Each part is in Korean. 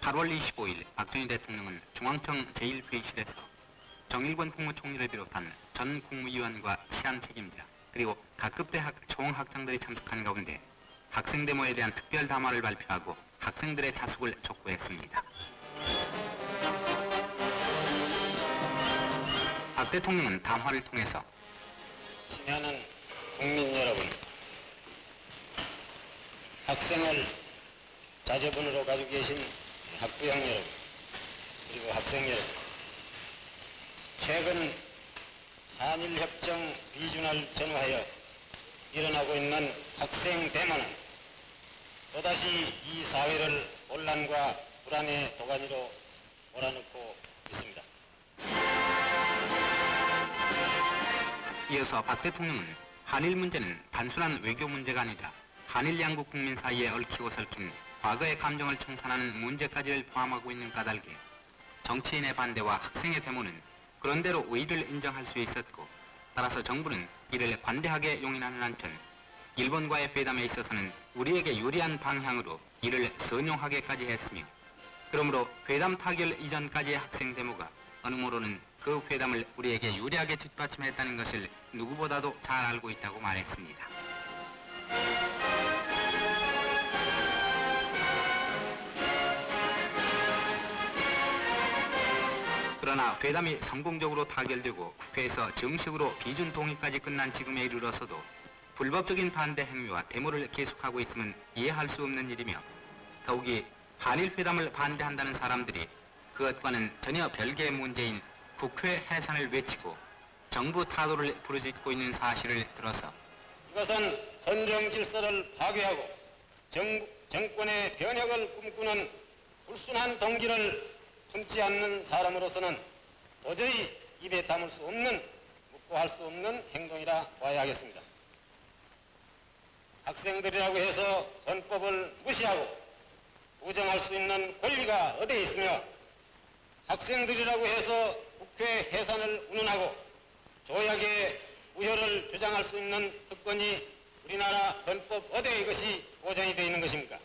8월 25일 박정희 대통령은 중앙청 제1회의실에서 정일권 국무총리를 비롯한 전 국무위원과 치안 책임자 그리고 각급 대학 총학장들이 참석한 가운데 학생 데모에 대한 특별 담화를 발표하고 학생들의 자숙을 촉구했습니다. 박 대통령은 담화를 통해서 친애하는 국민 여러분, 학생을 자제분으로 가지고 계신 학부형 여러분, 그리고 학생 여러분, 최근 한일협정 비준을 전후하여 일어나고 있는 학생 데모는 또다시 이 사회를 혼란과 불안의 도가니로 몰아넣고 있습니다. 이어서 박 대통령은 한일 문제는 단순한 외교 문제가 아니라 한일 양국 국민 사이에 얽히고 설킨 과거의 감정을 청산하는 문제까지를 포함하고 있는 까닭에 정치인의 반대와 학생의 데모는 그런대로 의의를 인정할 수 있었고, 따라서 정부는 이를 관대하게 용인하는 한편 일본과의 회담에 있어서는 우리에게 유리한 방향으로 이를 선용하게까지 했으며, 그러므로 회담 타결 이전까지의 학생 데모가 어느 모로는 그 회담을 우리에게 유리하게 뒷받침했다는 것을 누구보다도 잘 알고 있다고 말했습니다. 그러나 회담이 성공적으로 타결되고 국회에서 정식으로 비준 동의까지 끝난 지금에 이르러서도 불법적인 반대 행위와 데모를 계속하고 있음은 이해할 수 없는 일이며, 더욱이 한일 회담을 반대한다는 사람들이 그것과는 전혀 별개의 문제인 국회 해산을 외치고 정부 타도를 부르짖고 있는 사실을 들어서 이것은 선정 질서를 파괴하고 정권의 변혁을 꿈꾸는 불순한 동기를 품지 않는 사람으로서는 도저히 입에 담을 수 없는, 묵고할 수 없는 행동이라 봐야 하겠습니다. 학생들이라고 해서 헌법을 무시하고 부정할 수 있는 권리가 어디에 있으며, 학생들이라고 해서 국회 해산을 운운하고 조약의 우효를 주장할 수 있는 특권이 우리나라 헌법 어디에 이것이 보장이 되어 있는 것입니까?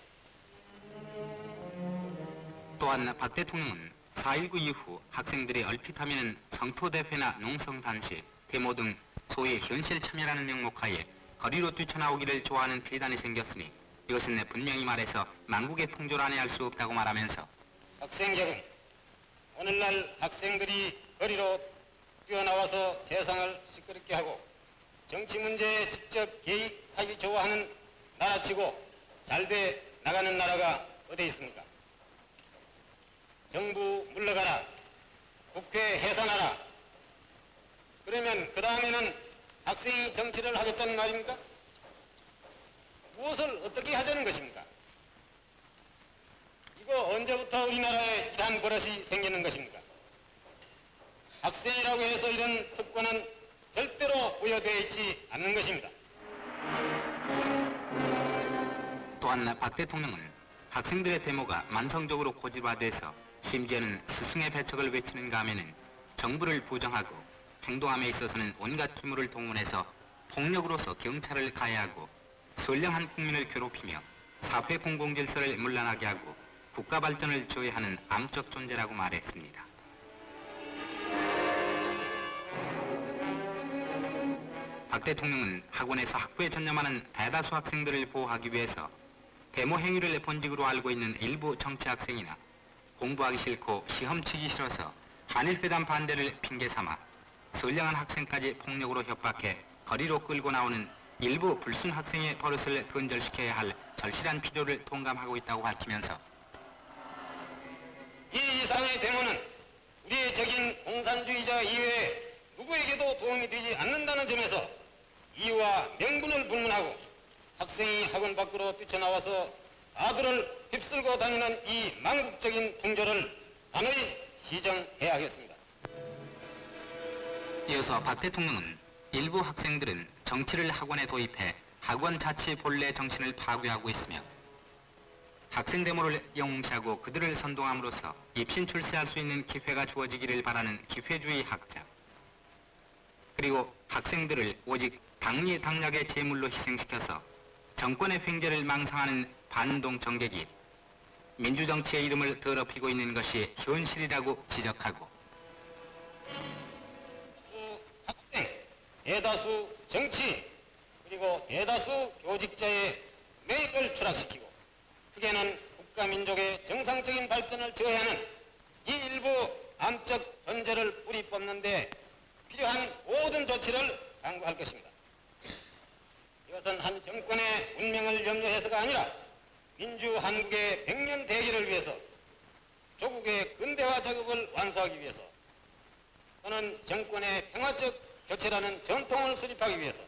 또한 박 대통령은 4.19 이후 학생들이 얼핏하면 성토대회나 농성단시, 데모 등 소위 현실 참여라는 명목하에 거리로 뛰쳐나오기를 좋아하는 필단이 생겼으니 이것은 분명히 말해서 망국의 풍조를 안해할 수 없다고 말하면서 학생 여러분, 오늘날 학생들이 거리로 뛰어나와서 세상을 시끄럽게 하고 정치 문제에 직접 개입하기 좋아하는 나라치고 잘돼 나가는 나라가 어디 있습니까? 정부 물러가라, 국회 해산하라. 그러면 그 다음에는 학생이 정치를 하겠다는 말입니까? 무엇을 어떻게 하자는 것입니까? 이거 언제부터 우리나라에 이러한 버릇이 생기는 것입니까? 학생이라고 해서 이런 특권은 절대로 부여되어 있지 않는 것입니다. 또한 박 대통령은 학생들의 데모가 만성적으로 고집화돼서 심지어는 스승의 배척을 외치는가 하면은 정부를 부정하고 행동함에 있어서는 온갖 기물을 동원해서 폭력으로서 경찰을 가해하고 선량한 국민을 괴롭히며 사회 공공질서를 문란하게 하고 국가 발전을 저해하는 암적 존재라고 말했습니다. 박 대통령은 학원에서 학부에 전념하는 대다수 학생들을 보호하기 위해서 데모 행위를 본직으로 알고 있는 일부 정치 학생이나 공부하기 싫고 시험 치기 싫어서 한일회담 반대를 핑계삼아 선량한 학생까지 폭력으로 협박해 거리로 끌고 나오는 일부 불순 학생의 버릇을 근절시켜야 할 절실한 필요를 동감하고 있다고 밝히면서 이 이상의 데모는 우리의 적인 공산주의자 이외에 누구에게도 도움이 되지 않는다는 점에서 이유와 명분을 불문하고 학생이 학원 밖으로 뛰쳐나와서 가두를 휩쓸고 다니는 이 망국적인 풍조를 단호히 시정해야 하겠습니다. 이어서 박 대통령은 일부 학생들은 정치를 학원에 도입해 학원 자치 본래 정신을 파괴하고 있으며 학생 데모를 영웅시하고 그들을 선동함으로써 입신 출세할 수 있는 기회가 주어지기를 바라는 기회주의 학자, 그리고 학생들을 오직 당리당략의 제물로 희생시켜서 정권의 횡재를 망상하는 반동 정객이 민주정치의 이름을 더럽히고 있는 것이 현실이라고 지적하고 학생, 대다수 정치, 그리고 대다수 교직자의 매입을 추락시키고 크게는 국가민족의 정상적인 발전을 저해하는 이 일부 암적 전제를 뿌리 뽑는 데 필요한 모든 조치를 강구할 것입니다. 이것은 한 정권의 운명을 염려해서가 아니라 민주 한국의 100년 대계를 위해서 조국의 근대화 작업을 완수하기 위해서 또는 정권의 평화적 교체라는 전통을 수립하기 위해서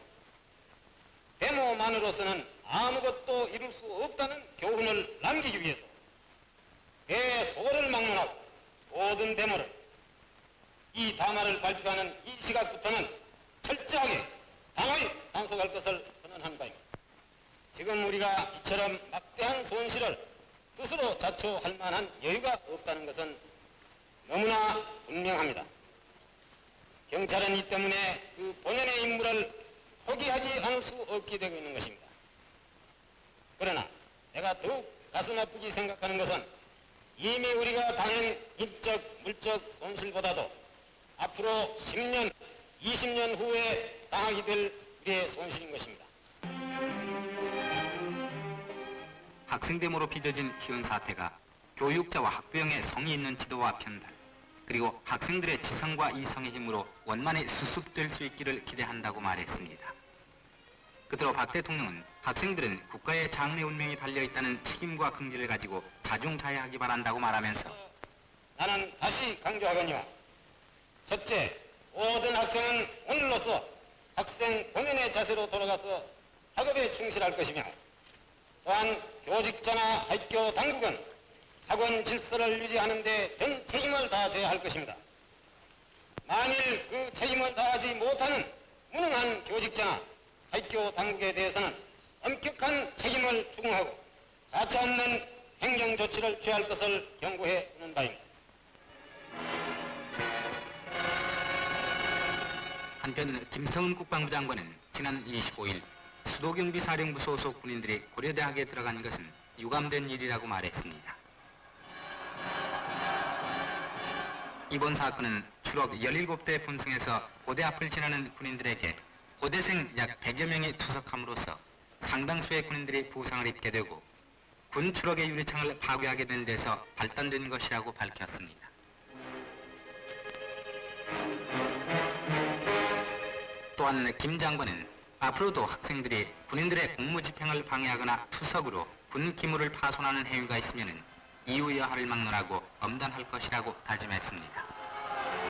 데모만으로서는 아무것도 이룰 수 없다는 교훈을 남기기 위해서 대소를 막론하고 모든 데모를 이 담화를 발표하는 이 시각부터는 철저하게 당을 단속할 것을 선언한 바입니다. 지금 우리가 이처럼 막대한 손실을 스스로 자초할 만한 여유가 없다는 것은 너무나 분명합니다. 경찰은 이 때문에 그 본연의 임무를 포기하지 않을 수 없게 되고 있는 것입니다. 그러나 내가 더욱 가슴 아프게 생각하는 것은 이미 우리가 당한 인적, 물적 손실보다도 앞으로 10년, 20년 후에 당하게 될 우리의 손실인 것입니다. 학생 데모로 빚어진 현 사태가 교육자와 학부형의 성의 있는 지도와 편달, 그리고 학생들의 지성과 이성의 힘으로 원만히 수습될 수 있기를 기대한다고 말했습니다. 끝으로 박 대통령은 학생들은 국가의 장래 운명이 달려있다는 책임과 긍지를 가지고 자중자애하기 바란다고 말하면서 나는 다시 강조하거니와 첫째, 모든 학생은 오늘로서 학생 본연의 자세로 돌아가서 학업에 충실할 것이며 또한 교직자나 학교 당국은 학원 질서를 유지하는 데 전 책임을 다져야 할 것입니다. 만일 그 책임을 다하지 못하는 무능한 교직자나 학교 당국에 대해서는 엄격한 책임을 추궁하고 가차없는 행정 조치를 취할 것을 경고해 주는 바입니다. 한편 김성은 국방부 장관은 지난 25일 수도경비사령부 소속 군인들이 고려대학에 들어간 것은 유감된 일이라고 말했습니다. 이번 사건은 추록 17대 분승에서 고대 앞을 지나는 군인들에게 고대생 약 100여 명이 투석함으로써 상당수의 군인들이 부상을 입게 되고 군 추록의 유리창을 파괴하게 된 데서 발단된 것이라고 밝혔습니다. 또한 김 장관은 앞으로도 학생들이 군인들의 공무집행을 방해하거나 투석으로 군 기물을 파손하는 행위가 있으면 이유 여하를 막론하고 엄단할 것이라고 다짐했습니다.